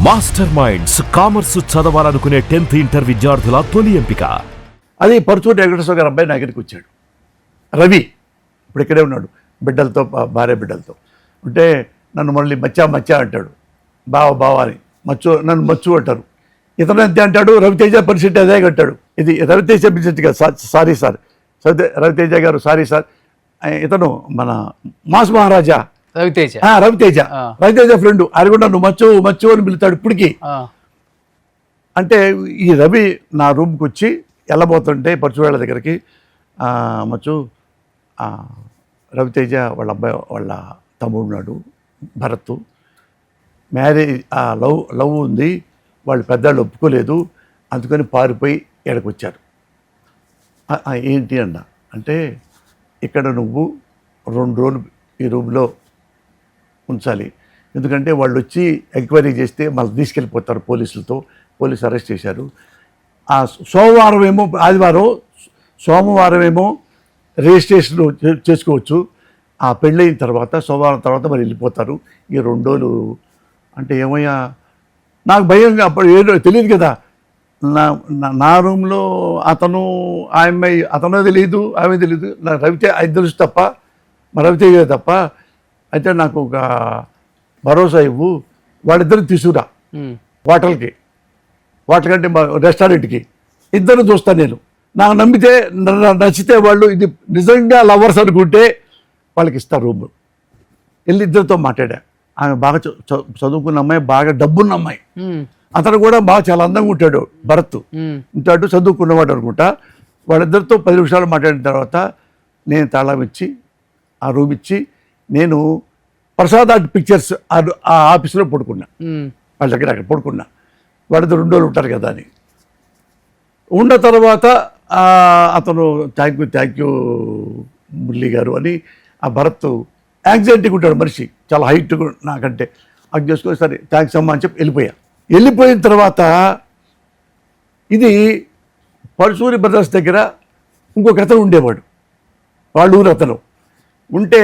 Master minds commerce చదవాలనుకునే 10th inter విద్యార్థుల తొలి ఎంపిక. అది పరుచూరి వెంకటేశ్వర గారు అబ్బాయి నా దగ్గరికి వచ్చాడు. రవి ఇప్పుడు ఇక్కడే ఉన్నాడు బిడ్డలతో, భార్య బిడ్డలతో ఉంటే నన్ను మళ్ళీ మచ్చా మచ్చా అంటాడు, బావ అని నన్ను మచ్చు అంటారు. ఇతను ఎంత అంటాడు, రవితేజ పరిస్థితి అదే అంటాడు. ఇది రవితేజ పరిస్థితి కాదు, సారీ సార్, రవితేజ గారు సారీ సార్. ఇతను మన మాస్ మహారాజా రవితేజ ఫ్రెండ్, అది కూడా నన్ను మచ్చు అని పిలుతాడు ఇప్పటికి. అంటే ఈ రవి నా రూమ్కి వచ్చి వెళ్ళబోతుంటే పరచువేళ్ళ దగ్గరికి, మచ్చు రవితేజ వాళ్ళ అబ్బాయి వాళ్ళ తమ్ముడు ఉన్నాడు భరత్, మ్యారేజ్ లవ్ ఉంది, వాళ్ళు పెద్దవాళ్ళు ఒప్పుకోలేదు, అందుకని పారిపోయి ఇక్కడికి వచ్చారు. ఏంటి అన్న అంటే, ఇక్కడ నువ్వు 2 రోజులు ఈ రూమ్లో ఉంచాలి, ఎందుకంటే వాళ్ళు వచ్చి ఎంక్వైరీ చేస్తే మళ్ళీ తీసుకెళ్ళిపోతారు పోలీసులతో. పోలీసు అరెస్ట్ చేశారు. ఆ సోమవారం ఏమో రిజిస్ట్రేషన్ చేసుకోవచ్చు, ఆ పెళ్ళయిన తర్వాత సోమవారం తర్వాత మరి వెళ్ళిపోతారు. ఈ 2 రోజులు అంటే ఏమయ్యా, నాకు భయంగా అప్పుడు ఏదో తెలియదు కదా. నా రూమ్లో అతను అతను తెలియదు, ఆమె తెలియదు, నాకు రవితేజ అది తెలుసు తప్ప, మా రవితేజ తప్ప. అయితే నాకు ఒక భరోసా ఇవ్వు, వాళ్ళిద్దరు తీసుకురా హోటల్కి, హోటల్ మా రెస్టారెంట్కి, ఇద్దరు చూస్తాను నేను. నాకు నచ్చితే వాళ్ళు ఇది నిజంగా లవర్స్ అనుకుంటే వాళ్ళకి ఇస్తారు రూమ్. వెళ్ళి ఇద్దరితో మాట్లాడా. ఆమె బాగా చదువుకున్న అమ్మాయి, బాగా డబ్బున్న అమ్మాయి. అతను కూడా బాగా చాలా అందంగా ఉంటాడు, భరత్ ఉంటాడు, చదువుకున్నవాడు అనుకుంటా. వాళ్ళిద్దరితో 10 నిమిషాలు మాట్లాడిన తర్వాత నేను తాళం ఇచ్చి ఆ రూమ్ ఇచ్చి నేను ప్రసాద్ ఆర్ట్ పిక్చర్స్ ఆ ఆఫీస్లో పడుకున్నా. వాళ్ళ దగ్గర అక్కడ పడుకున్నా. వాళ్ళతో 2 రోజులు ఉంటారు కదా అని ఉన్న తర్వాత అతను థ్యాంక్ యూ మురళి గారు అని, ఆ భరత్ యాంగ్జైటీగా ఉంటాడు మనిషి, చాలా హైట్ నాకంటే. అది చేసుకొని సరే థ్యాంక్స్ అమ్మా అని చెప్పి వెళ్ళిపోయిన తర్వాత ఇది పరుచూరి బ్రదర్స్ దగ్గర ఇంకొక అతను ఉండేవాడు, వాళ్ళ ఊరు అతను ఉంటే,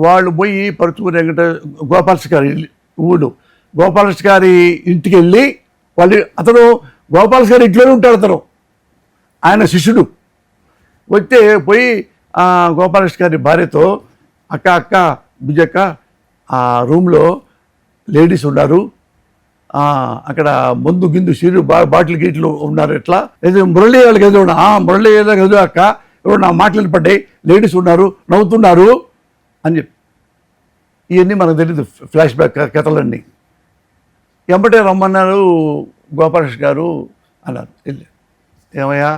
వాళ్ళు పోయి పరుచూరి గోపాలకృష్ణ గారి ఊళ్ళు, గోపాలకృష్ణ గారి ఇంటికి వెళ్ళి అతను గోపాలకృష్ణ గారి ఇంట్లోనే ఉంటాడు. అతను ఆయన శిష్యుడు. వస్తే పోయి గోపాలకృష్ణ గారి భార్యతో, అక్క బుజ్జక్క, ఆ రూమ్లో లేడీస్ ఉన్నారు, అక్కడ మందు గిందు సీరు బాటిల్ గీట్లు ఉన్నారు, ఎట్లా ఏదో మురళి వాళ్ళకి ఏదో మురళి ఏదో అక్క ఎవరు నా మాటలు పడ్డాయి, లేడీస్ ఉన్నారు, నవ్వుతున్నారు అని చెప్పి. ఇవన్నీ మనకు తెలియదు, ఫ్లాష్ బ్యాక్ కథలన్నీ. ఎంబటే రమ్మన్నారు గోపాలకృష్ణ గారు అన్నారు. ఏమయ్యా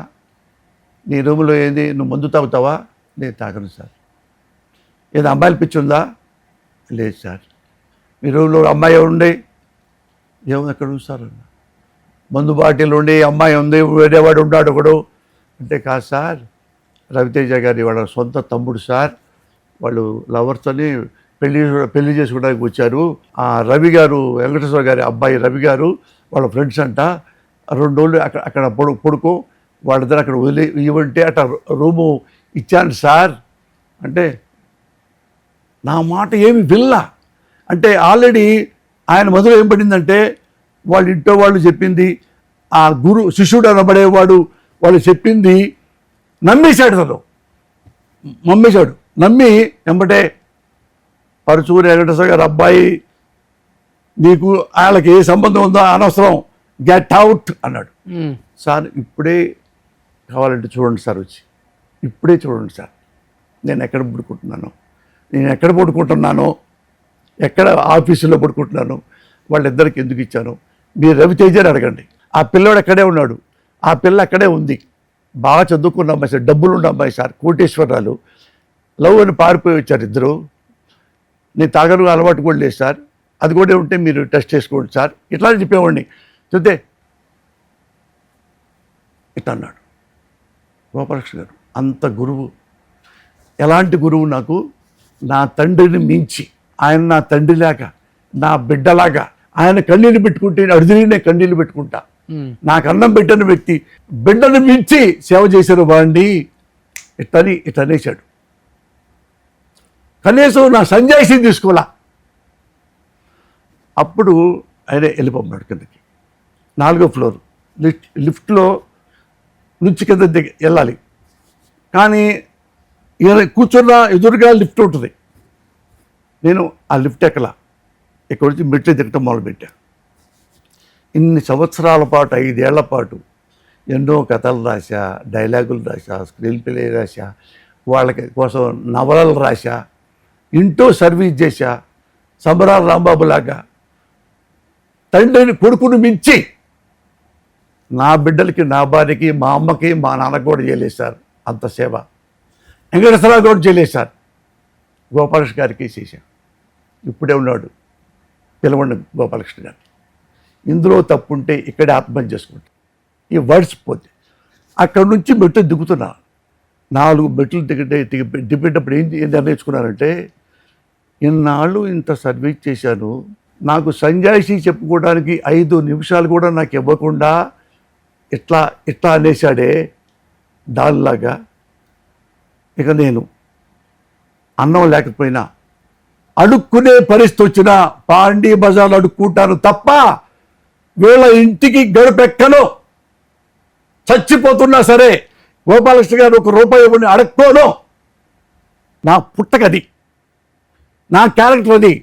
నీ రూమ్లో ఏంది, నువ్వు మందు తాగుతావా? నేను తాగను సార్. ఏదో అమ్మాయిల పిచ్చి ఉందా? లేదు సార్. మీ రూమ్లో అమ్మాయి ఉండే? ఏముంది ఎక్కడ ఉంది సార్? మందు బాటిల్ ఉండి అమ్మాయి ఉంది, వేరేవాడు ఉన్నాడు ఒకడు అంటే, కాదు సార్, రవితేజ గారి వాళ్ళ సొంత తమ్ముడు సార్, వాళ్ళు లవర్స్ అని పెళ్లి చేసుకోవడానికి వచ్చారు. ఆ రవి గారు, వెంకటేశ్వర గారి అబ్బాయి రవి గారు వాళ్ళ ఫ్రెండ్స్ అంట. 2 రోజులు అక్కడ పడుకో, వాళ్ళిద్దరు అక్కడ వదిలి ఇవ్వంటే అట్లా రూము ఇచ్చాను సార్ అంటే, నా మాట ఏమి విల్లా అంటే, ఆల్రెడీ ఆయన మొదలు ఏం పడిందంటే, వాళ్ళ ఇంట్లో వాళ్ళు చెప్పింది, ఆ శిష్యుడు అనబడేవాడు వాళ్ళు చెప్పింది నమ్మేశాడు. నమ్మి వెంబటే పరుచూరి వెంకటేశ్వర గారి అబ్బాయి, నీకు వాళ్ళకి ఏ సంబంధం ఉందో అనవసరం, గెట్ అవుట్ అన్నాడు. సార్ ఇప్పుడే కావాలంటే చూడండి సార్, వచ్చి ఇప్పుడే చూడండి సార్, నేను ఎక్కడ పడుకుంటున్నానో, ఎక్కడ ఆఫీసులో పడుకుంటున్నాను, వాళ్ళిద్దరికి ఎందుకు ఇచ్చాను, మీరు రవితేజని అడగండి. ఆ పిల్లోడు ఎక్కడే ఉన్నాడు, ఆ పిల్ల అక్కడే ఉంది, బాగా చదువుకున్న అమ్మాయి సార్, డబ్బులున్న అమ్మాయి సార్, కోటేశ్వరాలు. లవ్ అని పారిపోయి వచ్చారు ఇద్దరు. నేను తాగరు అలవాటు కూడా లేదు సార్, అది కూడా ఉంటే మీరు టెస్ట్ చేసుకోండి సార్, ఇట్లా చెప్పేవాడిని. చూస్తే ఇట్లా అన్నాడు గోపాలకృష్ణ గారు. అంత గురువు, ఎలాంటి గురువు నాకు, నా తండ్రిని మించి ఆయన నా తండ్రిలాగా, నా బిడ్డలాగా, ఆయన కన్నీళ్ళు పెట్టుకుంటే అడిదినే కన్నీళ్ళు పెట్టుకుంటా. నాకు అన్నం పెట్టిన వ్యక్తి బిడ్డను మించి సేవ చేశారు వాడిని, ఇట్లనేసాడు. కనీసం నా సంజాయిషీ తీసుకోవాలా. అప్పుడు ఆయనే వెళ్ళిపోతున్నాడు కిందకి. 4వ ఫ్లోర్ లిఫ్ట్లో నుంచి కింద వెళ్ళాలి. కానీ ఈయన కూర్చున్న ఎదురుగా లిఫ్ట్ ఉంటుంది. నేను ఆ లిఫ్ట్ ఇక్కడి నుంచి మెట్లు దిగటం మొదలుపెట్టా. ఇన్ని సంవత్సరాల పాటు 5 ఏళ్ల పాటు ఎన్నో కథలు రాశా, డైలాగులు రాశా, స్క్రీన్ ప్లే రాశా, వాళ్ళకి కోసం నవలలు రాశా, ఇంటో సర్వీస్ చేశా. సంబరాల రాంబాబు లాగా తండ్రిని కొడుకును మించి నా బిడ్డలకి, నా భార్యకి, మా అమ్మకి, మా నాన్నకు కూడా చేయలేదు సార్ అంత సేవ. వెంకటేశ్వరరావు కూడా చేయలేదు సార్. గోపాలకృష్ణ గారికి చేశాను. ఇప్పుడే ఉన్నాడు, పిలవండి గోపాలకృష్ణ గారు. ఇందులో తప్పుంటే ఇక్కడే ఆత్మహత్య చేసుకుంటా. ఈ వర్డ్స్ పోతే అక్కడి నుంచి మెట్లు దిగుతున్నా. 4 మెట్లు దిగేటప్పుడు ఏం నిర్ణయించుకున్నానంటే, ఇన్నాళ్ళు ఇంత సర్వీస్ చేశాను, నాకు సంజాయిషి చెప్పుకోవడానికి 5 నిమిషాలు కూడా నాకు ఇవ్వకుండా ఇట్లా అనేసాడే దానిలాగా. ఇక నేను అన్నం లేకపోయినా అడుక్కునే పరిస్థితి వచ్చినా పాండీ బజార్లో అడుక్కుంటాను తప్ప వీళ్ళ ఇంటికి గడుపెక్కను. చచ్చిపోతున్నా సరే గోపాలకృష్ణ గారు 1 రూపాయి ఇవ్వని అడక్కోను. నా పుట్టకది, నా క్యారెక్టర్ అది,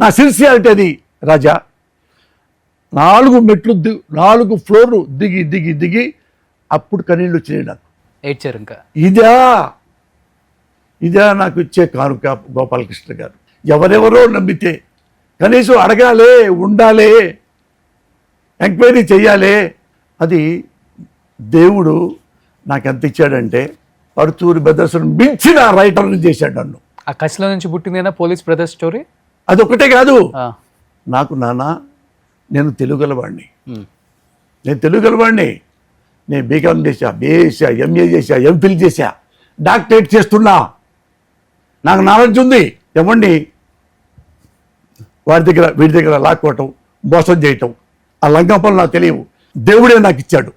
నా సిన్సియారిటీ అది. రాజా 4 మెట్లు 4 ఫ్లోర్లు దిగి అప్పుడు కన్నీళ్ళు వచ్చినాయి నాకు. ఏడ్చారు ఇంకా. ఇదే నాకు ఇచ్చే కానుక గోపాలకృష్ణ గారు. ఎవరెవరో నమ్మితే కనీసం అడగాలే, ఉండాలే, ఎంక్వైరీ చెయ్యాలి. అది దేవుడు నాకు ఎంత ఇచ్చాడంటే పరుచూరి బెదర్సను మించిన రైటర్ని చేశాడు నన్ను. ఆ కసిలో నుంచి పుట్టిందేనా పోలీస్ బ్రదర్స్ స్టోరీ? అది ఒకటే కాదు. నాకు నాన్న, నేను తెలుగుగలవాడిని, నేను బీకామ్ చేశా, BA చేశా, MA చేశా, MPhil చేశా, డాక్టరేట్ చేస్తున్నా. నాకు నాలెడ్జ్ ఉంది. ఇవ్వండి వీడి దగ్గర లాక్కోవటం, మోసం చేయటం, ఆ లంకాపలు నాకు తెలియవు. దేవుడే నాకు ఇచ్చాడు.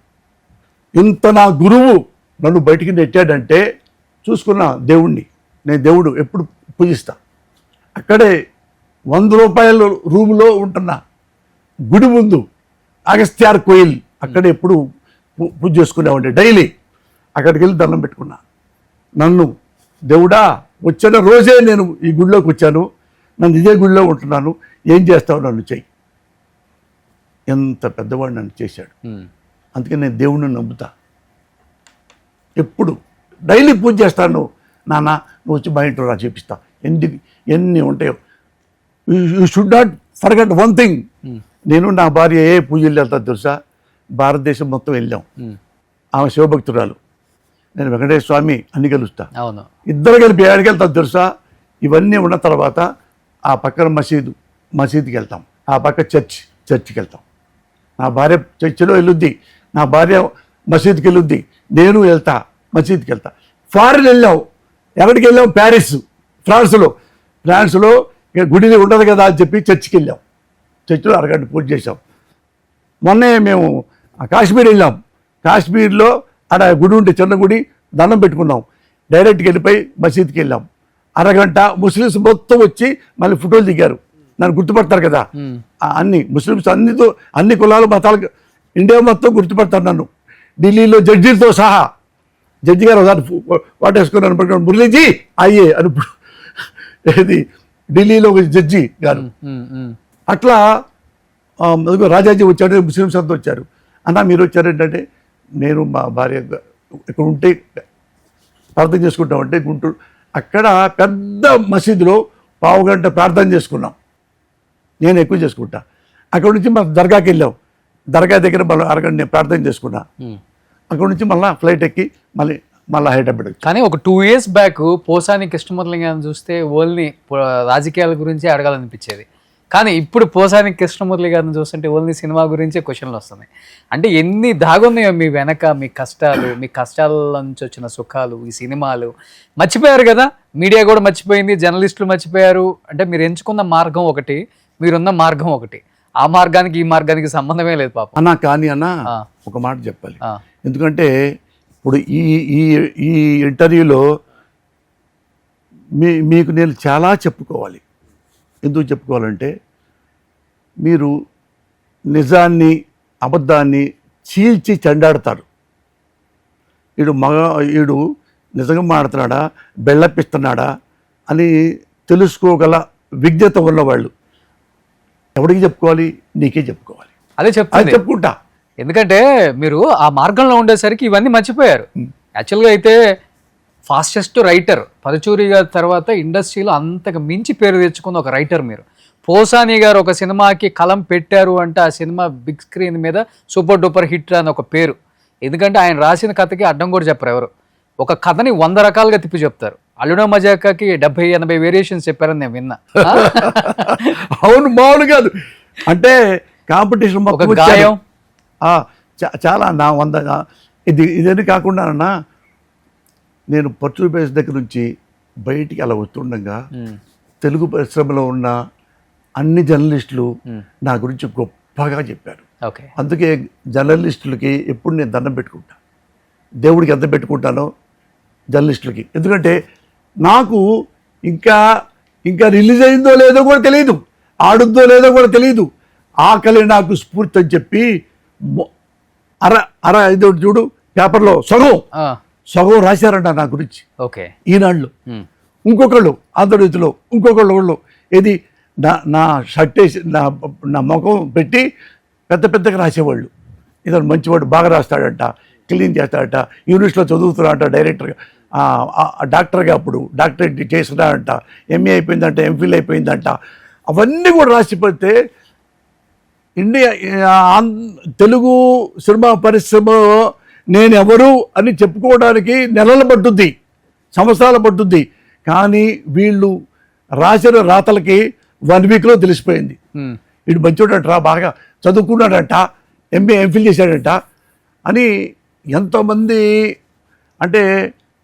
ఇంత నా గురువు నన్ను బయటికి నెట్టాడంటే చూసుకున్న దేవుణ్ణి. నేను దేవుడు ఎప్పుడు పూజిస్తా. అక్కడే 100 రూపాయల రూములో ఉంటున్నా, గుడి ముందు అగస్త్యార్ కోయిల్, అక్కడ ఎప్పుడు పూజ చేసుకునేవాడి డైలీ. అక్కడికి వెళ్ళి దండం పెట్టుకున్నా. నన్ను దేవుడా వచ్చిన రోజే నేను ఈ గుడిలోకి వచ్చాను, నన్ను ఇదే గుడిలో ఉంటున్నాను, ఏం చేస్తావు నన్ను చెయ్యి. ఎంత పెద్దవాడు నన్ను చేశాడు. అందుకని నేను దేవుడిని నమ్ముతా. ఎప్పుడు డైలీ పూజ చేస్తాను. నాన్న నువ్వు వచ్చి మా ఇంట్లో రా, చేపిస్తా. ఎన్ని ఉంటాయో. You should not forget one thing. నేను నా భార్య ఏ పూజలు వెళ్తా తెలుసా? భారతదేశం మొత్తం వెళ్ళాం. ఆమె శివభక్తురాలు, నేను వెంకటేశ్వర స్వామి అన్ని కలుస్తా. ఇద్దరు కలిపి ఏడికి వెళ్తాం తెలుసా? ఇవన్నీ ఉన్న తర్వాత ఆ పక్కన మసీదుకి వెళ్తాం, ఆ పక్క చర్చికి వెళ్తాం. నా భార్య చర్చిలో వెళ్ళుద్ది, నా భార్య మసీద్కి వెళ్ళుద్ది, నేను వెళ్తా, మసీద్కి వెళ్తా. ఫారిన్ వెళ్ళాం. ఎక్కడికి వెళ్ళాం? ప్యారిస్, ఫ్రాన్స్లో గుడి ఉండదు కదా అని చెప్పి చర్చికి వెళ్ళాం. చర్చిలో అరగంట పూజ చేసాం. మొన్నే మేము కాశ్మీర్ వెళ్ళాం. కాశ్మీర్లో ఆడ గుడి ఉంటే చిన్న గుడి, దండం పెట్టుకున్నాం. డైరెక్ట్గా వెళ్ళిపోయి మసీద్కి వెళ్ళాం. అరగంట ముస్లిమ్స్ మొత్తం వచ్చి మళ్ళీ ఫోటోలు దిగారు. నన్ను గుర్తుపడతారు కదా, అన్ని ముస్లిమ్స్, అన్ని కులాలు మతాలు, ఇండియా మొత్తం గుర్తుపడతారు నన్ను. ఢిల్లీలో జడ్జీలతో సహా. జడ్జి గారు ఒకసారి వాటేసుకున్నాను, మురళీజీ అయ్యే అని. ఏది ఢిల్లీలో ఒక జడ్జి గారు. అట్లా రాజాజీ వచ్చాడు, ముస్లిమ్స్ అంతా వచ్చారు. అన్న మీరు వచ్చారేంటంటే, నేను మా భార్య ఇక్కడ ఉంటే ప్రార్థన చేసుకుంటామంటే గుంటూరు, అక్కడ పెద్ద మసీదులో 1/2 గంట ప్రార్థన చేసుకున్నాం. నేను ఎక్కువ చేసుకుంటా. అక్కడ నుంచి మా దర్గాకి వెళ్ళాం. దర్గా దగ్గర మళ్ళీ అరగంట నేను ప్రార్థన చేసుకున్నా. అక్కడ నుంచి మళ్ళీ ఫ్లైట్ ఎక్కి మళ్ళీ హైదరాబాద్. కానీ ఒక 2 years బ్యాక్ పోసాని కృష్ణమురళి గారిని చూస్తే ఓన్లీ రాజకీయాల గురించి అడగాలనిపించేది. కానీ ఇప్పుడు పోసాని కృష్ణమురళి గారిని చూస్తుంటే ఓన్లీ సినిమా గురించే క్వశ్చన్లు వస్తున్నాయి. అంటే ఎన్ని దాగున్నాయో మీ వెనక, మీ కష్టాల నుంచి వచ్చిన సుఖాలు, ఈ సినిమాలు. మర్చిపోయారు కదా, మీడియా కూడా మర్చిపోయింది, జర్నలిస్టులు మర్చిపోయారు. అంటే మీరు ఎంచుకున్న మార్గం ఒకటి, మీరున్న మార్గం ఒకటి. ఆ మార్గానికి ఈ మార్గానికి సంబంధమే లేదు పాపం. అన్నా కానీ ఒక మాట చెప్పాలి. ఎందుకంటే ఇప్పుడు ఈ ఇంటర్వ్యూలో మీకు నేను చాలా చెప్పుకోవాలి. ఎందుకు చెప్పుకోవాలంటే, మీరు నిజాన్ని అబద్ధాన్ని చీల్చి చెండాడతారు. వీడు నిజంగా మాడుతున్నాడా బెళ్ళపిస్తున్నాడా అని తెలుసుకోగల విజ్ఞత ఉన్నవాళ్ళు ఎవరికి చెప్పుకోవాలి? నీకే చెప్పుకోవాలి. అదే అది చెప్పుకుంటా. ఎందుకంటే మీరు ఆ మార్గంలో ఉండేసరికి ఇవన్నీ మర్చిపోయారు. యాక్చువల్గా అయితే ఫాస్టెస్ట్ రైటర్ పరుచూరి గారి తర్వాత ఇండస్ట్రీలో అంతకు మించి పేరు తెచ్చుకున్న ఒక రైటర్ మీరు. పోసాని గారు ఒక సినిమాకి కలం పెట్టారు అంటే ఆ సినిమా బిగ్ స్క్రీన్ మీద సూపర్ డూపర్ హిట్ అని ఒక పేరు. ఎందుకంటే ఆయన రాసిన కథకి అడ్డం కూడా చెప్పరు ఎవరు. ఒక కథని 100 రకాలుగా తిప్పి చెప్తారు. అల్లుడా మజాకాకి 70-80 వేరియేషన్స్ చెప్పారని నేను విన్నా. అవును, మామూలు కాదు. అంటే కాంపిటీషన్ ఒక గాయం చాలా నా 100 ఇదని కాకుండా అన్న, నేను పర్చూరి బేస్ దగ్గర నుంచి బయటికి అలా వస్తుండగా తెలుగు పరిశ్రమలో ఉన్న అన్ని జర్నలిస్టులు నా గురించి గొప్పగా చెప్పారు. అందుకే జర్నలిస్టులకి ఎప్పుడు నేను దండం పెట్టుకుంటా. దేవుడికి ఎంత పెట్టుకుంటానో జర్నలిస్టులకి. ఎందుకంటే నాకు ఇంకా రిలీజ్ అయిందో లేదో కూడా తెలియదు, ఆడుద్దో లేదో కూడా తెలియదు. ఆకలి నాకు స్ఫూర్తి అని చెప్పి ఐదో చూడు పేపర్లో సగం రాశారంట నా గురించి ఈనాళ్ళు. ఇంకొకళ్ళు ఆంధ్రజ్యోతిలో ఇంకొకళ్ళు ఏది నా షర్ట్ వేసి నా ముఖం పెట్టి పెద్దగా రాసేవాళ్ళు. ఇతను మంచివాడు, బాగా రాస్తాడంట, క్లీన్ చేస్తాడట, యూనివర్సిటీలో చదువుతున్నాడంట, డైరెక్టర్గా డాక్టర్గా అప్పుడు డాక్టరేట్ చేస్తున్నాడంట, ఎంఏ అయిపోయిందంట, ఎంఫిల్ అయిపోయిందంట. అవన్నీ కూడా రాసిపోతే తెలుగు సినిమా పరిశ్రమలో నేను ఎవరు అని చెప్పుకోవడానికి నెలలు పట్టుద్ది, సంవత్సరాలు పట్టుద్ది. కానీ వీళ్ళు రాసిన రాతలకి 1 వీక్లో తెలిసిపోయింది. వీడు మంచోడంట, బాగా చదువుకున్నాడంట, ఎంఏ ఎంఫిల్ చేశాడంట అని. ఎంతోమంది అంటే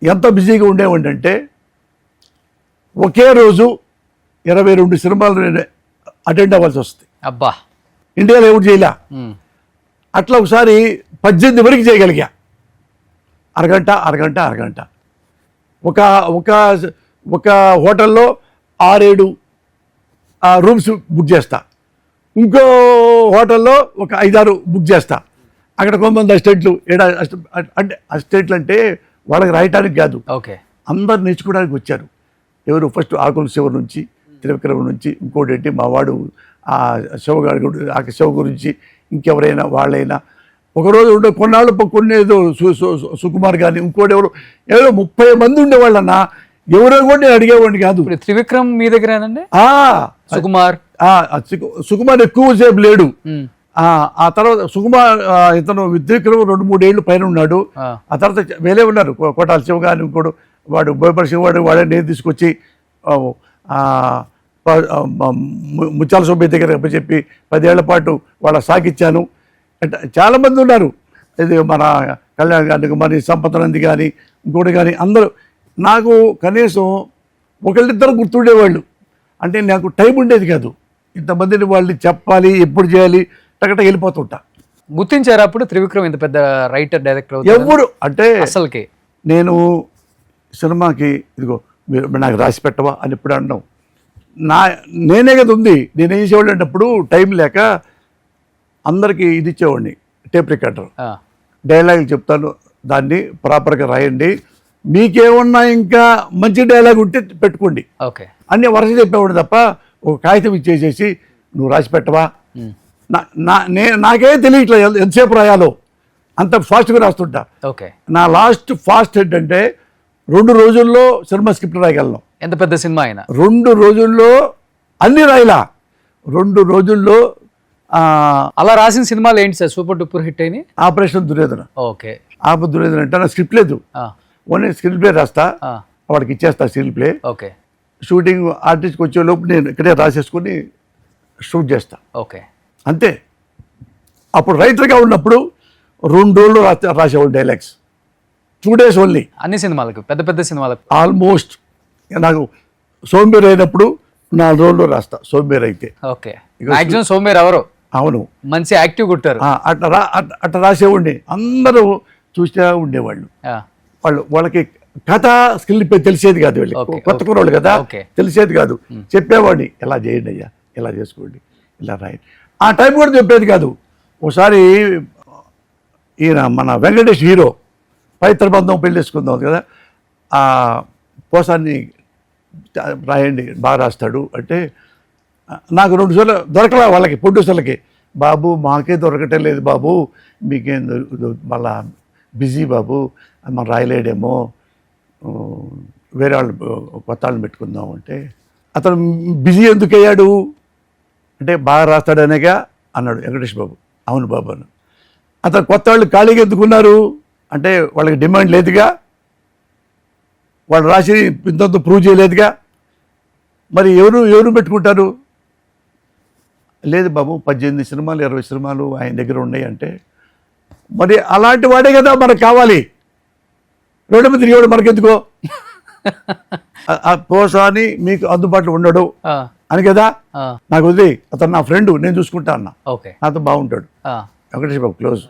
ఎంత బిజీగా ఉండేవాడి అంటే ఒకే రోజు 22 సినిమాలు నేను అటెండ్ అవ్వాల్సి వస్తుంది. అబ్బా, ఇండియాలో ఎవరు చేయలే. అట్లా ఒకసారి 18 వరకు చేయగలిగా. అరగంట ఒక హోటల్లో 6-7 రూమ్స్ బుక్ చేస్తా. ఇంకో హోటల్లో ఒక 5-6 బుక్ చేస్తా. అక్కడ కొంతమంది అసిస్టెంట్లు అంటే అసిస్టెంట్లు అంటే వాళ్ళకి రాయటానికి కాదు, అందరు నేర్చుకోవడానికి వచ్చారు. ఎవరు ఫస్ట్ ఆకుల శివ నుంచి, త్రివిక్రమ నుంచి, ఇంకోటి ఏంటి మా వాడు శివ గురించి, ఇంకెవరైనా వాళ్ళైనా ఒకరోజు ఉండే కొన్నాళ్ళు కొన్ని ఏదో సుకుమార్ కానీ ఇంకోటి ఏదో 30 మంది ఉండేవాళ్ళన్నా. ఎవరో కూడా నేను అడిగేవాడిని కాదు. త్రివిక్రమ్ మీ దగ్గరేనండి? సుకుమార్ ఎక్కువసేపు లేడు. ఆ తర్వాత సుకుమార్ ఇతను త్రివిక్రమ్ 2-3 ఏళ్ళు పైన ఉన్నాడు. ఆ తర్వాత వేరే ఉన్నారు, కోటాల శివ కానీ ఇంకోడు వాడు బోయపడి శివవాడు వాడే నేను తీసుకొచ్చి ముత్యాల సుబ్బయ్య దగ్గర చెప్పి 10 ఏళ్ల పాటు వాళ్ళ సాగిచ్చాను. చాలామంది ఉన్నారు. ఇది మన కళ్యాణ్ గారికి, మరి సంపతనంది కానీ ఇంకోటి కానీ అందరూ నాకు కనీసం ఒకళ్ళిద్దరు గుర్తుండేవాళ్ళు. అంటే నాకు టైం ఉండేది కాదు. ఇంతమందిని వాళ్ళు చెప్పాలి, ఎప్పుడు చేయాలి, టకట వెళ్ళిపోతుంటా. గుర్తించారు అప్పుడు త్రివిక్రమ్ ఇంత పెద్ద రైటర్ డైరెక్టర్? ఎవరు అంటే అసలుకి నేను సినిమాకి ఇదిగో మీరు నాకు రాసి పెట్టవా అని ఇప్పుడు అన్నాం. నేనే కదా ఉంది. నేనేం చేసేవాళ్ళు అంటే అప్పుడు టైం లేక అందరికీ ఇది ఇచ్చేవాడిని, టేప్ రికార్డర్. డైలాగులు చెప్తాను, దాన్ని ప్రాపర్గా రాయండి, మీకేమన్నా ఇంకా మంచి డైలాగ్ ఉంటే పెట్టుకోండి అన్నీ వరుస చెప్పేవాడు తప్ప ఒక కాగితం ఇచ్చేసేసి నువ్వు రాసి పెట్టవా. నాకేం తెలియట్లేదు ఎంతసేపు రాయాలో, అంత ఫాస్ట్గా రాస్తుంటా. నా లాస్ట్ ఫాస్ట్ ఏంటంటే 2 రోజుల్లో సినిమా స్క్రిప్ట్ రాయగలను. ఎంత పెద్ద సినిమా అయినా 2 రోజుల్లో అన్ని రాయలా. 2 రోజుల్లో అలా రాసిన సినిమాలు ఏంటి సార్ సూపర్ డూపర్ హిట్ అయినాయి? ఆపరేషన్ దుర్యోధన. దుర్యోధన అంటే నా స్క్రిప్ట్ లేదు, ఓన్లీ స్క్రీన్ ప్లే రాస్తా, వాడికి ఇచ్చేస్తా స్క్రీన్ ప్లే. షూటింగ్ ఆర్టిస్ట్కి వచ్చేలోపు నేను ఇక్కడే రాసేసుకుని షూట్ చేస్తా. అంతే. అప్పుడు రైటర్గా ఉన్నప్పుడు 2 రోజులు రాసేవాళ్ళు డైలాగ్స్, 2 days ఓన్లీ. అన్ని సినిమాలకు, పెద్ద సినిమాలకు ఆల్మోస్ట్. నాకు సోంబేర్ అయినప్పుడు 4 రోజుల్లో రాస్తా. సోంబేర్ అయితే మాక్సిమం సోంబేర్ ఎవరు? అవును, మంచి యాక్టివ్ కొట్టారు. అట్లా రాసేవాడిని. అందరూ చూస్తూ ఉండేవాళ్ళు. వాళ్ళకి కథ స్కిల్ తెలిసేది కాదు, వీళ్ళు కొత్త కుర్రోళ్ళు కదా, తెలిసేది కాదు. చెప్పేవాడిని, ఎలా చేయండి అయ్యా, ఎలా చేసుకోండి, ఇలా రాయి. ఆ టైం కూడా చెప్పేది కాదు. ఒకసారి ఈయన మన వెంకటేష్ హీరో పవిత్రబంధం పెళ్లి చేసుకుందాం కదా, ఆ పోసాన్ని రాయండి బాగా రాస్తాడు అంటే నాకు 2 సార్లు దొరకలే వాళ్ళకి ప్రొడ్యూసర్లకి. బాబు మాకే దొరకటం లేదు బాబు, మీకేం మళ్ళా బిజీ బాబు, మనం రాయలేడేమో, వేరే వాళ్ళు కొత్త వాళ్ళని పెట్టుకుందాం అంటే, అతను బిజీ ఎందుకు అయ్యాడు అంటే బాగా రాస్తాడనేగా అన్నాడు వెంకటేష్ బాబు. అవును బాబు అన్న. అతను కొత్త వాళ్ళు ఖాళీగా ఎందుకున్నారు అంటే వాళ్ళకి డిమాండ్ లేదుగా, వాళ్ళు రాసి ఇంతంత ప్రూవ్ చేయలేదుగా, మరి ఎవరు పెట్టుకుంటారు? లేదు బాబు 18 సినిమాలు 20 సినిమాలు ఆయన దగ్గర ఉన్నాయి అంటే, మరి అలాంటి వాడే కదా మనకు కావాలి, రోడ్డు మీద తిరిగేవాడు మనకెందుకో, ఆ పోసాని మీకు అందుబాటులో ఉండడు అని కదా. నాకు వదిలే, అతను నా ఫ్రెండ్, నేను చూసుకుంటా అన్న, నాతో బాగుంటాడు, వెంకటేష్ బాబు క్లోజ్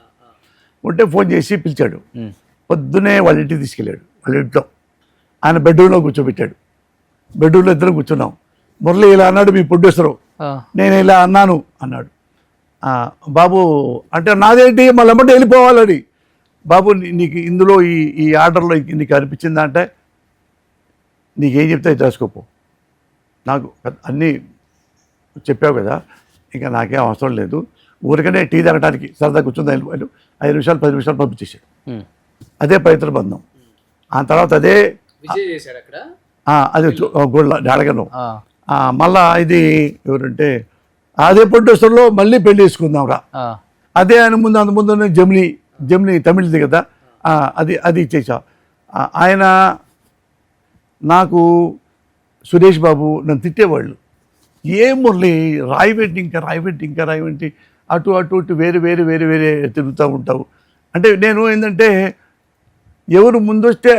ఉంటే ఫోన్ చేసి పిలిచాడు. పొద్దునే వాళ్ళ ఇంటికి తీసుకెళ్ళాడు. వాళ్ళ ఇంట్లో ఆయన బెడ్రూమ్లో కూర్చోబెట్టాడు. బెడ్రూమ్లో ఇద్దరం కూర్చున్నాం. మురళి ఇలా అన్నాడు మీ ప్రొడ్యూసరు, నేను ఇలా అన్నాను అన్నాడు. బాబు అంటే నాదేంటి మళ్ళీ ఎమ్మటే వెళ్ళిపోవాలని. బాబు నీకు ఇందులో ఈ ఆర్డర్లో నీకు అనిపించిందా అంటే, నీకేం చెప్తే చేసుకోపో, నాకు అన్నీ చెప్పావు కదా, ఇంకా నాకేం అవసరం లేదు, ఊరికనే టీ తాగడానికి సరదా కూర్చుంది 5 నిమిషాలు 10 నిమిషాలు పంపించేశాడు. అదే పవిత్ర బంధం. ఆ తర్వాత అదే అదే గోల్డ్ అడగను. మళ్ళా ఇది ఎవరంటే అదే ప్రొడ్యూసర్లో మళ్ళీ పెళ్లి చేసుకుందాం రా, అదే ఆయన ముందు జమిని తమిళది కదా, అది ఇచ్చేసా. ఆయన నాకు సురేష్ బాబు నన్ను తిట్టేవాళ్ళు, ఏం మురళి రాయబెట్టి అటు వేరే తిరుగుతూ ఉంటావు అంటే. నేను ఏంటంటే ఎవరు ముందొస్తే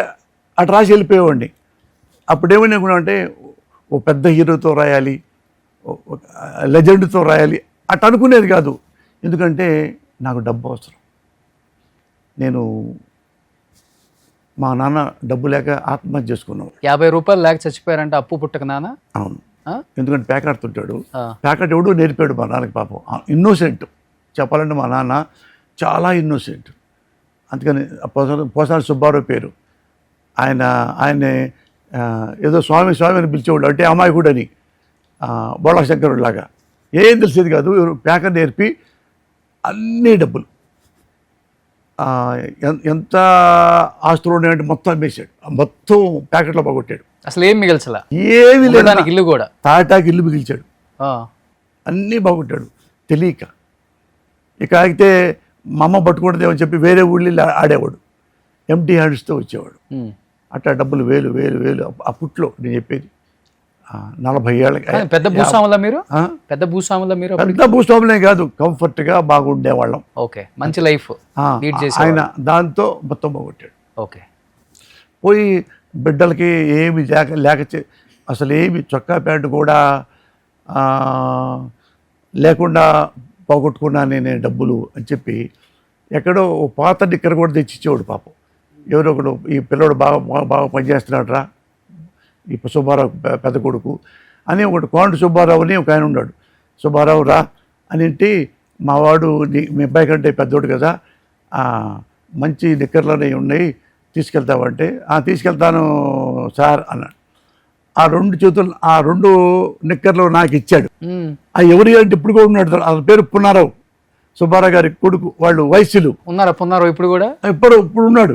అటు రాసి వెళ్ళిపోయేవాడిని. అప్పుడేమనుకున్నా అంటే ఓ పెద్ద హీరోతో రాయాలి, లెజెండ్తో రాయాలి అటు అనుకునేది కాదు. ఎందుకంటే నాకు డబ్బు అవసరం. నేను మా నాన్న డబ్బు లేక ఆత్మహత్య చేసుకున్నాను. 50 రూపాయలు లేక చచ్చిపోయారంటే అప్పు పుట్టక నాన్న? అవును, ఎందుకంటే ప్యాకెట్ తింటాడు. ప్యాకెట్ ఎవడో నేర్పాడు మా నాన్నకి. పాపం ఇన్నోసెంట్ చెప్పాలంటే మా నాన్న చాలా ఇన్నోసెంట్. అందుకని పోసాని సుబ్బారావు పేరు. ఆయన ఏదో స్వామి అని పిలిచేవాడు, అంటే అమాయకుడని, బోళశంకరుడు లాగా. ఏం తెలిసేది కాదు. ప్యాకెట్ నేర్పి అన్ని డబ్బులు ఎంత ఆస్తులు ఉన్నాయంటే మొత్తం అమ్మేశాడు. మొత్తం ప్యాకెట్లో పోగొట్టాడు. అసలు ఏం మిగిల్చలా, ఏమి లేదు. ఇల్లు కూడా తాటాకి ఇల్లు మిగిల్చాడు, అన్నీ బాగుంటాడు తెలియక. ఇక అయితే మా అమ్మ పట్టుకుంటుందేమని చెప్పి వేరే ఊళ్ళో ఆడేవాడు, ఎంటీ హ్యాండ్స్తో వచ్చేవాడు. అట్లా డబ్బులు వేలు అప్పట్లో నేను చెప్పేది 40 ఏళ్ళకి. పెద్ద భూస్వాములా మీరు? పెద్ద భూస్వాములే కాదు, కంఫర్ట్గా బాగుండేవాళ్ళం. ఓకే, మంచి లైఫ్ ఆయన దాంతో మొత్తం బాగొట్టాడు. ఓకే, పోయి బిడ్డలకి ఏమి లేక అసలు ఏమి చొక్కా ప్యాంటు కూడా లేకుండా పోగొట్టుకున్నాను నేను డబ్బులు అని చెప్పి ఎక్కడో పాత నిక్కర కూడా తెచ్చిచ్చేవాడు పాపం. ఎవరో ఒకడు, ఈ పిల్లడు బాగా పనిచేస్తున్నాడు రా, ఈ సుబ్బారావు పెద్ద కొడుకు అని ఒకటి, కోండు సుబ్బారావు అని ఒక ఆయన ఉన్నాడు. సుబ్బారావు రా అని ఇంటి మా వాడు మీ అబ్బాయి కంటే పెద్దోడు కదా, మంచి నిక్కర్లనే ఉన్నాయి తీసుకెళ్తావంటే, తీసుకెళ్తాను సార్ అన్నాడు. ఆ 2 చేతులు ఆ 2 నిక్కర్లు నాకు ఇచ్చాడు. ఎవరి అంటే ఇప్పుడు కూడా ఉన్నాడు, అతని పేరు పున్నారావు, సుబ్బారావు గారి కొడుకు. వాళ్ళు వయస్సులు పున్నారావు ఇప్పుడు కూడా ఇప్పుడు ఉన్నాడు.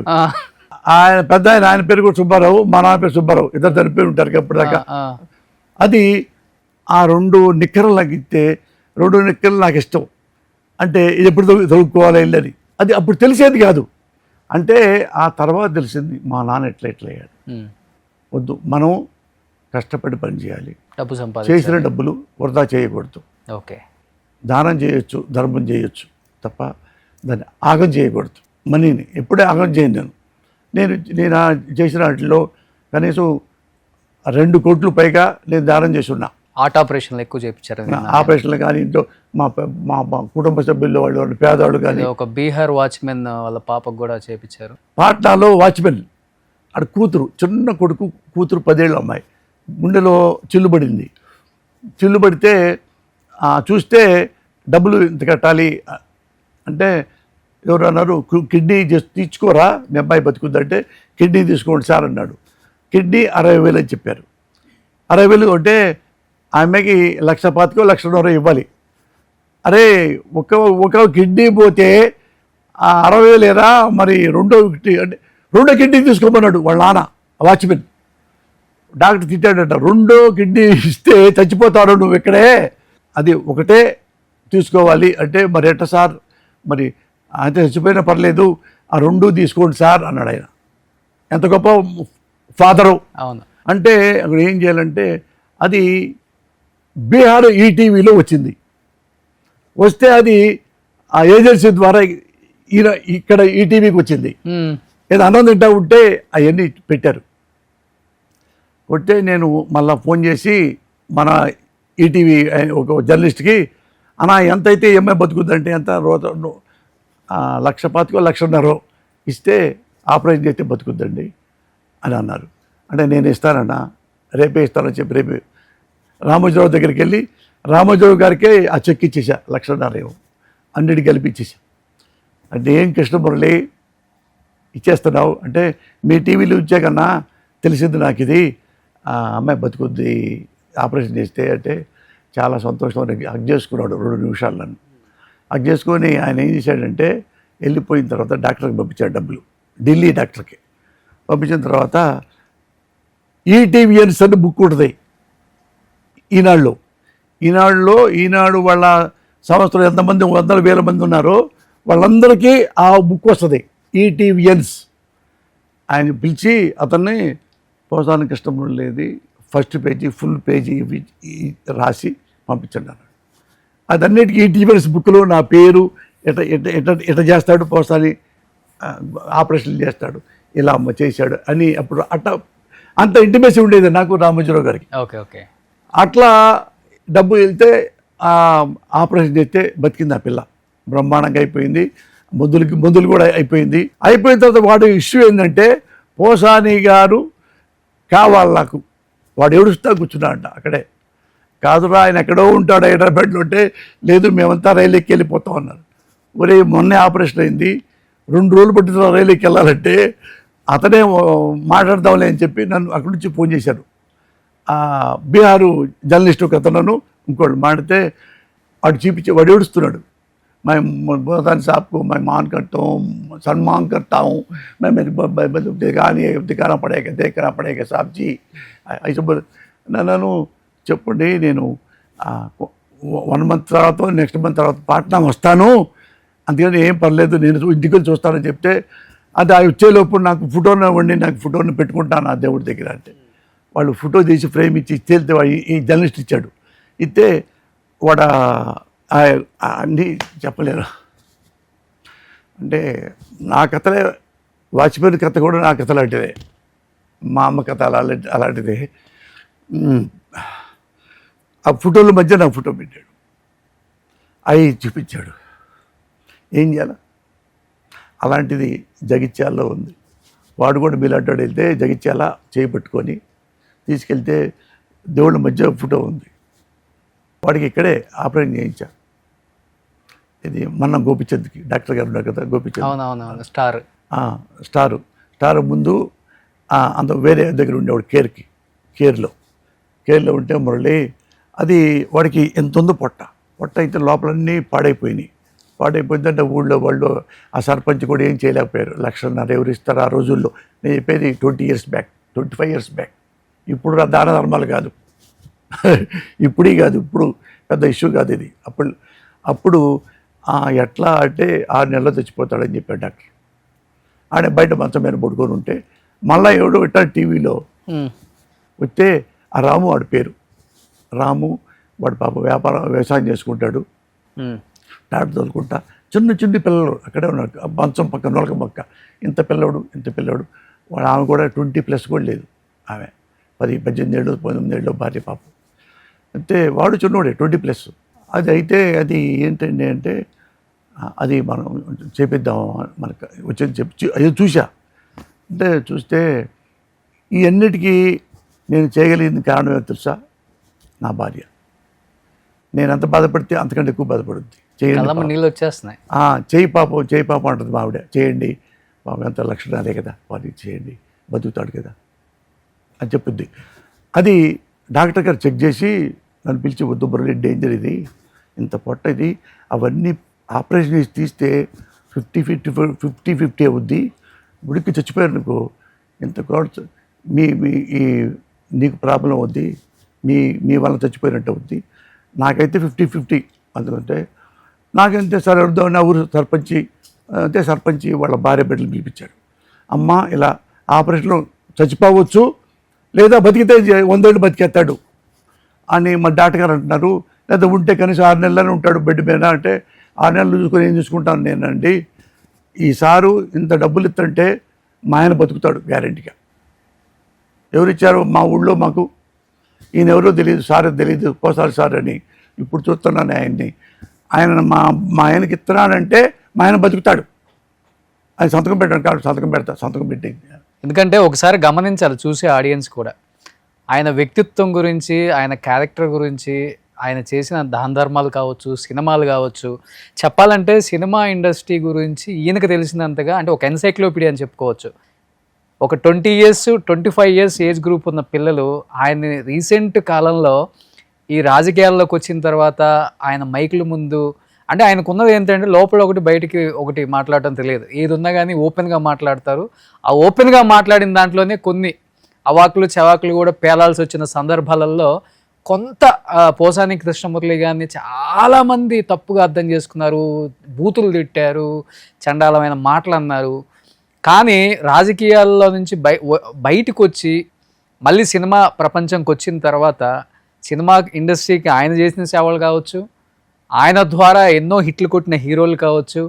ఆయన పెద్ద ఆయన పేరు కూడా సుబ్బారావు, మా నాన్న పేరు సుబ్బారావు, ఇద్దరు చనిపోయి ఉంటారు ఎప్పటిదాకా. అది ఆ 2 నిక్కర్లు నాకు ఇస్తే 2 నిక్కర్లు నాకు ఇష్టం అంటే ఇది ఎప్పుడు తొలుక్కోవాలి వెళ్ళని, అది అప్పుడు తెలిసేది కాదు. అంటే ఆ తర్వాత తెలిసింది మా నాన్న ఎట్లయ్యాడు. వద్దు, మనం కష్టపడి పని చేయాలి, డబ్బు చేసిన డబ్బులు వృధా చేయకూడదు. ఓకే, దానం చేయొచ్చు, ధర్మం చేయొచ్చు తప్ప దాన్ని ఆగం చేయకూడదు. మనీని ఎప్పుడే ఆగం చేయను. నేను చేసిన వాటిలో కనీసం 2 కోట్లు పైగా నేను దానం చేసి ఉన్నా. హార్ట్ ఆపరేషన్లు ఎక్కువ చేయించారు. ఆపరేషన్లు కానీ ఇంట్లో మా కుటుంబ సభ్యుల్లో వాళ్ళు పేదవాళ్ళు కానీ. ఒక బీహార్ వాచ్మెన్ వాళ్ళ పాపకు కూడా చేయించారు. పాట్నాలో వాచ్మెన్ ఆడ కూతురు, చిన్న కొడుకు, కూతురు 10 ఏళ్ళ అమ్మాయి, గుండెలో చిల్లు పడింది. చిల్లు పడితే చూస్తే డబ్బులు ఇంత కట్టాలి అంటే ఎవరు అన్నారు, కిడ్నీ తీసుకోరా మీ అబ్బాయి బతుకుందంటే కిడ్నీ తీసుకోండి సార్ అన్నాడు. కిడ్నీ 60,000 అని చెప్పారు. 60,000 అంటే ఆ అమ్మాయికి 1,25,000 1,00,000 ఇవ్వాలి. అరే ఒక కిడ్నీ పోతే ఆ 60,000 మరి రెండో కిడ్నీ తీసుకోమన్నాడు వాళ్ళ నాన్న వాచ్మెన్. డాక్టర్ తిట్టాడట, రెండో కిడ్నీ ఇస్తే చచ్చిపోతాడు నువ్వు ఇక్కడే, అది ఒకటే తీసుకోవాలి అంటే మరి ఎట్ట సార్, మరి అయితే చచ్చిపోయినా పర్లేదు ఆ 2 తీసుకోండి సార్ అన్నాడు ఆయన. ఎంత గొప్ప ఫాదరు. అవును. అంటే అక్కడ ఏం చేయాలంటే అది బీహార్ ఈటీవీలో వచ్చింది. వస్తే అది ఆ ఏజెన్సీ ద్వారా ఇక్కడ ఈటీవీకి వచ్చింది. ఏదో అన్నం తింటా ఉంటే అవన్నీ పెట్టారు. కొట్టే నేను మళ్ళీ ఫోన్ చేసి మన ఈటీవీ ఒక జర్నలిస్ట్కి, అన్నా ఎంతైతే ఎంఐ బతుకుద్దంటే ఎంత 1,25,000 1,00,000 ఇస్తే ఆపరేషన్ చేస్తే బతుకుద్దండి అని అన్నారు. అంటే నేను ఇస్తానన్నా, రేపే ఇస్తానని చెప్పి రేపే రామోజీరావు దగ్గరికి వెళ్ళి రామోజీరావు గారికే ఆ చెక్ ఇచ్చేసా 1,00,000 అన్నిటికీ కలిపి ఇచ్చేసా. అంటే ఏం కృష్ణమురళి ఇచ్చేస్తున్నావు అంటే, మీ టీవీలో ఇచ్చాకన్నా తెలిసింది నాకు ఇది, అమ్మాయి బతుకుద్ది ఆపరేషన్ చేస్తే అంటే చాలా సంతోషం హగ్ చేసుకున్నాడు 2 నిమిషాలు నన్ను. హగ్ చేసుకొని ఆయన ఏం చేశాడంటే వెళ్ళిపోయిన తర్వాత డాక్టర్కి పంపించాడు డబ్బులు, ఢిల్లీ డాక్టర్కి పంపించిన తర్వాత ఈటీవీఎన్స్ అని బుక్ ఉంటుంది ఈనాడు వాళ్ళ సంవత్సరం ఎంతమంది 100,000 మంది ఉన్నారో వాళ్ళందరికీ ఆ బుక్ వస్తుంది ఈటీవీఎన్స్. ఆయన పిలిచి అతన్ని పోసాని కృష్ణమురళిది ఫస్ట్ పేజీ ఫుల్ పేజీ రాసి పంపించండి అన్నాడు. అదన్నిటికీ ఈటీవీఎన్స్ బుక్లో నా పేరు ఎట చేస్తాడు పోసాని, ఆపరేషన్లు చేస్తాడు, ఇలా అమ్మ చేశాడు అని అప్పుడు అంత ఇంటిమేసీ ఉండేది నాకు రామోజీరావు గారికి. Okay okay. అట్లా డబ్బు వెళ్తే ఆపరేషన్ చేస్తే బతికింది ఆ పిల్ల, బ్రహ్మాండంగా అయిపోయింది. మందులు కూడా అయిపోయిన తర్వాత వాడు ఇష్యూ ఏంటంటే పోసాని గారు కావాలి నాకు, వాడు ఏడుస్తా కూర్చున్నాడంట అక్కడే. కాదురా ఆయన ఎక్కడో ఉంటాడు హైదరాబాద్లో అంటే, లేదు మేమంతా రైలు ఎక్కి వెళ్ళిపోతాం అన్నారు. ఒరే మొన్నే ఆపరేషన్ అయింది, 2 రోజులు పట్టిన రైలు ఎక్కి వెళ్ళాలంటే అతనే మాట్లాడదాంలే అని చెప్పి నన్ను అక్కడి నుంచి ఫోన్ చేశాడు. బీహారు జర్నలిస్ట్ ఒక అతను ఇంకోటి మాడితే వాడు ఏడుస్తున్నాడు. मैं बोलता साहब को मैं मान करता हूँ, सम्मान करता हूँ, मैं मेरे दिखाना पड़ेगा, देखना पड़ेगा साहब जी ऐसे बोल. నన్ను చెప్పండి, నేను 1 month తర్వాత నెక్స్ట్ మంత్ తర్వాత పాట్నా వస్తాను, అందుకని ఏం పర్లేదు నేను ఇంటికి వెళ్ళి చూస్తానని చెప్తే, అది వచ్చేలోపు నాకు ఫోటోను ఇవ్వండి, నాకు ఫోటోను పెట్టుకుంటాను ఆ దేవుడి దగ్గర అంటే, వాళ్ళు ఫోటో తీసి ఫ్రేమ్ ఇచ్చి ఇస్తే ఈ జర్నలిస్ట్ ఇచ్చాడు. ఇస్తే వాడు అన్నీ చెప్పలేరు. అంటే నా కథలే, వాజ్పేయి కథ కూడా నా కథ లాంటిదే, మా అమ్మ కథ అలాంటిదే. ఆ ఫోటోల మధ్య నా ఫోటో పెట్టాడు, అవి చూపించాడు. ఏం చేయాలి? అలాంటిది జగిత్యాలలో ఉంది. వాడు కూడా మీలాంటాడు వెళ్తే జగిత్యాల చేపట్టుకొని తీసుకెళ్తే దేవుళ్ళ మధ్య ఫోటో ఉంది. వాడికి ఇక్కడే ఆపరేషన్ చేయించా. ఇది మన గోపిచంద్కి డాక్టర్ గారు ఉన్నారు కదా, గోపిచంద్ స్టార్ ముందు అంత వేరే దగ్గర ఉండేవాడు కేర్లో ఉంటే మురళి అది వాడికి ఎంత ఉందో పొట్ట అయితే లోపలన్నీ పాడైపోయిందంటే ఊళ్ళో వాళ్ళు ఆ సర్పంచ్ కూడా ఏం చేయలేకపోయారు. 1,00,000 ఎవరు ఇస్తారు ఆ రోజుల్లో? నేను చెప్పేది 20 years బ్యాక్, 25 years బ్యాక్. ఇప్పుడు దాన ధర్మాలు కాదు, ఇప్పుడు పెద్ద ఇష్యూ కాదు ఇది. అప్పుడు ఎట్లా అంటే 6 నెలల్లో చచ్చిపోతాడని చెప్పాడు డాక్టర్. ఆడ బయట మంచం మీద పడుకొని ఉంటే మళ్ళీ ఎవడో ఇట్టా టీవీలో వస్తే ఆ రాము, వాడి పేరు రాము, వాడు పాప వ్యవసాయం చేసుకుంటాడు, టాటా తోలుకుంటా. చిన్న పిల్లలు అక్కడే ఉన్నారు, మంచం పక్క నొలక పక్క. ఇంత పిల్లడు వాడు. ఆమె కూడా 20+ కూడా లేదు, ఆమె 18 ఏళ్ళు 19 ఏళ్ళు భార్య పాప. అంటే వాడు చిన్నోడే 20+. అది అయితే అది ఏంటండి అంటే అది మనం చేపిద్దాం మనకు వచ్చేది చెప్పి అది చూసా. అంటే చూస్తే ఈ అన్నిటికీ నేను చేయగలిగింది కారణం ఏమో తెలుసా? నా భార్య. నేను ఎంత బాధపడితే అంతకంటే ఎక్కువ బాధపడుద్ది. చేయండి కళ్ళమ్మ నీళ్ళు వచ్చేస్తున్నాయి. చేయి పాపం అంటుంది మా ఆవిడ. చేయండి పాపం, ఎంత లక్షణం అదే కదా, వాడికి చేయండి బతుకుతాడు కదా అని చెప్పుద్ది. అది డాక్టర్ గారు చెక్ చేసి నన్ను పిలిచి, వద్దు మురళి, డేంజర్ ఇది, ఇంత పొట్ట ఇది, అవన్నీ ఆపరేషన్ చేసి తీస్తే 50-50 అవుద్ది, ఉడికి చచ్చిపోయారు నీకు, ఇంత కూడా నీకు ప్రాబ్లం అవుద్ది, మీ వల్ల చచ్చిపోయినట్టు అవుద్ది, నాకైతే 50-50. అందుకంటే నాకంతే సరే అర్థం. నా ఊరు సర్పంచి వాళ్ళ భార్య బిడ్డలు పిలిపించాడు. అమ్మ ఇలా ఆపరేషన్లో చచ్చిపోవచ్చు, లేదా బతికితే 100 ఏళ్ళు బతికేస్తాడు అని మా డాక్టర్ గారు అంటున్నారు. లేదా ఉంటే కనీసం 6 నెలలని ఉంటాడు బెడ్ మీద అంటే, 6 నెలలు చూసుకొని ఏం చూసుకుంటాను నేనండి. ఈ సారు ఇంత డబ్బులు ఇస్తుంటే మా ఆయన బతుకుతాడు గ్యారెంటీగా. ఎవరిచ్చారు? మా ఊళ్ళో మాకు ఈయన ఎవరో తెలియదు, సార్ తెలియదు, పోసారి సార్ అని. ఇప్పుడు చూస్తున్నాను ఆయన్ని. ఆయన మా ఆయనకి ఇస్తున్నానంటే మా ఆయన బతుకుతాడు. ఆయన సంతకం పెట్టాడు కాదు, సంతకం పెట్టి. ఎందుకంటే ఒకసారి గమనించాలి చూసే ఆడియన్స్ కూడా, ఆయన వ్యక్తిత్వం గురించి, ఆయన క్యారెక్టర్ గురించి, ఆయన చేసిన దాన ధర్మాలు కావచ్చు, సినిమాలు కావచ్చు, చెప్పాలంటే సినిమా ఇండస్ట్రీ గురించి ఈయనకు తెలిసినంతగా అంటే ఒక ఎన్సైక్లోపీడియా అని చెప్పుకోవచ్చు. ఒక 20 years 25 years ఏజ్ గ్రూప్ ఉన్న పిల్లలు ఆయన్ని రీసెంట్ కాలంలో ఈ రాజకీయాల్లోకి వచ్చిన తర్వాత ఆయన మైకుల ముందు అంటే ఆయనకున్నది ఏంటంటే లోపల ఒకటి బయటికి ఒకటి మాట్లాడటం తెలియదు. ఏది ఉన్నా కానీ ఓపెన్గా మాట్లాడతారు. ఆ ఓపెన్గా మాట్లాడిన దాంట్లోనే కొన్ని అవాకులు చవాకులు కూడా పేలాల్సి వచ్చిన సందర్భాలలో కొంత పోసాని కృష్ణమురళి గారిని చాలామంది తప్పుగా అర్థం చేసుకున్నారు, బూతులు తిట్టారు, చండాలమైన మాటలు అన్నారు. కానీ రాజకీయాల్లో నుంచి బయటకు వచ్చి మళ్ళీ సినిమా ప్రపంచంకి వచ్చిన తర్వాత సినిమా ఇండస్ట్రీకి ఆయన చేసిన సేవలు కావచ్చు, ఆయన ద్వారా ఎన్నో హిట్లు కొట్టిన హీరోలు కావచ్చు,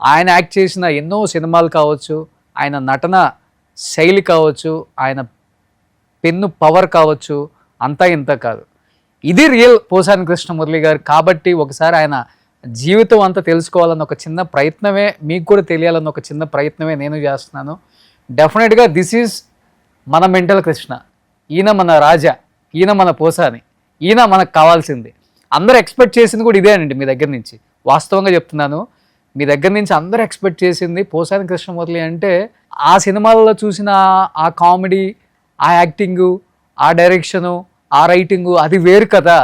ఆయన యాక్ట్ చేసిన ఎన్నో సినిమాలు కావచ్చు, ఆయన నటన శైలి కావచ్చు, ఆయన పెన్ను పవర్ కావచ్చు, అంతా ఇంత కాదు. ఇది రియల్ పోసాని కృష్ణమురళి గారు. కాబట్టి ఒకసారి ఆయన జీవితం అంతా తెలుసుకోవాలన్న ఒక చిన్న ప్రయత్నమే, మీకు కూడా తెలియాలన్న ఒక చిన్న ప్రయత్నమే నేను చేస్తున్నాను. డెఫినెట్గా దిస్ ఈజ్ మన మెంటల్ కృష్ణ, ఈయన మన రాజా, ఈయన మన పోసాని, ఈయన మనకు కావాల్సింది. అందరూ ఎక్స్పెక్ట్ చేసింది కూడా ఇదేనండి మీ దగ్గర నుంచి. వాస్తవంగా చెప్తున్నాను, మీ దగ్గర నుంచి అందరూ ఎక్స్పెక్ట్ చేసింది పోసాని కృష్ణమురళి అంటే ఆ సినిమాల్లో చూసిన ఆ కామెడీ, ఆ యాక్టింగు, ఆ డైరెక్షను, ఆ రైటింగు అది వేరు కదా.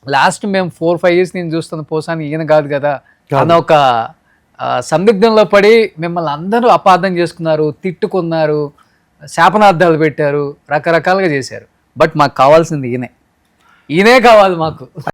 లాస్ట్ మేము 4-5 years నేను చూస్తున్న పోసాని ఈయన కాదు కదా అన్న ఒక సందిగ్ధంలో పడి మిమ్మల్ని అందరూ అపార్థం చేసుకున్నారు, తిట్టుకున్నారు, శాపనార్థాలు పెట్టారు, రకరకాలుగా చేశారు. బట్ మాకు కావాల్సింది ఈయనే కావాలి మాకు.